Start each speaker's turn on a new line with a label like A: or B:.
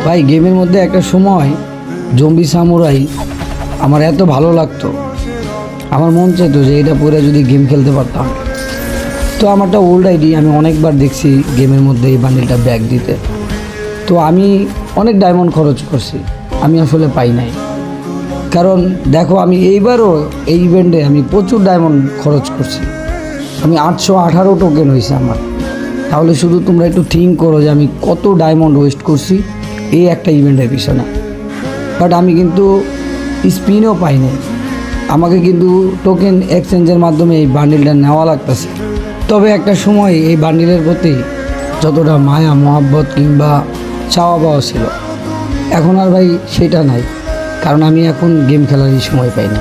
A: ভাই গেমের মধ্যে একটা সময় জম্বি সামুরাই আমার এত ভালো লাগতো, আমার মন চাইতো যে এটা পরে যদি গেম খেলতে পারতাম। তো আমারটা ওল্ড আইডি, আমি অনেকবার দেখছি গেমের মধ্যে এই বান্ডিলটা ব্যাক দিতে। তো আমি অনেক ডায়মন্ড খরচ করছি, আমি আসলে পাই নাই। কারণ দেখো, আমি এইবারও এই ইভেন্টে আমি প্রচুর ডায়মন্ড খরচ করছি, আমি 818 টোকেন হয়েছে আমার। তাহলে শুধু তোমরা একটু থিঙ্ক করো যে আমি কত ডায়মন্ড ওয়েস্ট করছি এই একটা ইভেন্টের পিছনে। বাট আমি কিন্তু স্পিনও পাইনি, আমাকে কিন্তু টোকেন এক্সচেঞ্জের মাধ্যমে এই বান্ডিলটা নেওয়া লাগতেছে। তবে একটা সময় এই বান্ডিলের প্রতি যতটা মায়া মহাব্বত কিংবা চাওয়া পাওয়া ছিল, এখন আর ভাই সেটা নাই, কারণ আমি এখন গেম খেলারই সময় পাই না।